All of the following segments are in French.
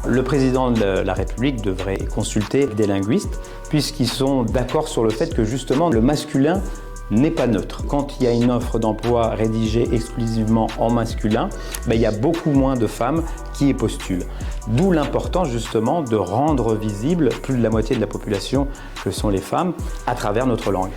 Le président de la République devrait consulter des linguistes puisqu'ils sont d'accord sur le fait que justement le masculin n'est pas neutre. Quand il y a une offre d'emploi rédigée exclusivement en masculin, il y a beaucoup moins de femmes qui y postulent. D'où l'importance justement de rendre visible plus de la moitié de la population que sont les femmes à travers notre langue.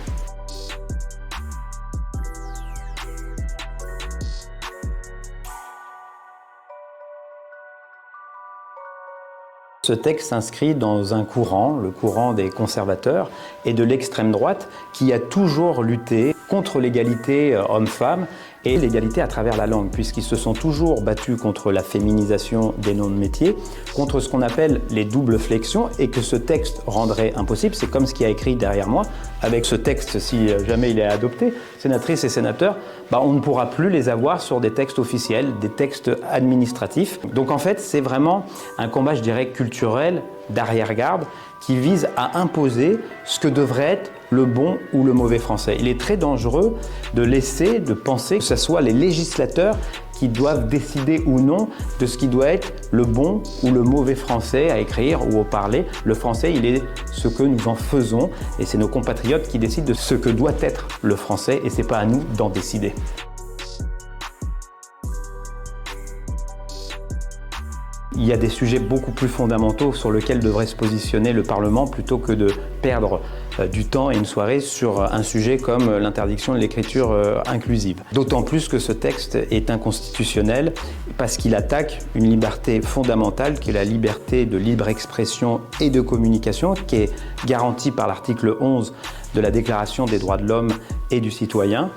Ce texte s'inscrit dans un courant, le courant des conservateurs et de l'extrême droite, qui a toujours lutté contre l'égalité homme-femme et l'égalité à travers la langue, puisqu'ils se sont toujours battus contre la féminisation des noms de métiers, contre ce qu'on appelle les doubles flexions, et que ce texte rendrait impossible. C'est comme ce qu'il y a écrit derrière moi. Avec ce texte, si jamais il est adopté, sénatrices et sénateurs, on ne pourra plus les avoir sur des textes officiels, des textes administratifs. Donc en fait, c'est vraiment un combat, je dirais, culturel, d'arrière-garde, qui vise à imposer ce que devrait être le bon ou le mauvais français. Il est très dangereux de penser que ce soit les législateurs qui doivent décider ou non de ce qui doit être le bon ou le mauvais français à écrire ou à parler. Le français, il est ce que nous en faisons et c'est nos compatriotes qui décident de ce que doit être le français et c'est pas à nous d'en décider. Il y a des sujets beaucoup plus fondamentaux sur lesquels devrait se positionner le Parlement plutôt que de perdre du temps et une soirée sur un sujet comme l'interdiction de l'écriture inclusive. D'autant plus que ce texte est inconstitutionnel parce qu'il attaque une liberté fondamentale qui est la liberté de libre expression et de communication qui est garantie par l'article 11 de la Déclaration des droits de l'homme et du citoyen.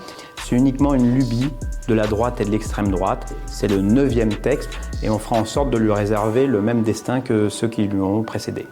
C'est uniquement une lubie de la droite et de l'extrême droite. C'est le 9e texte et on fera en sorte de lui réserver le même destin que ceux qui lui ont précédé.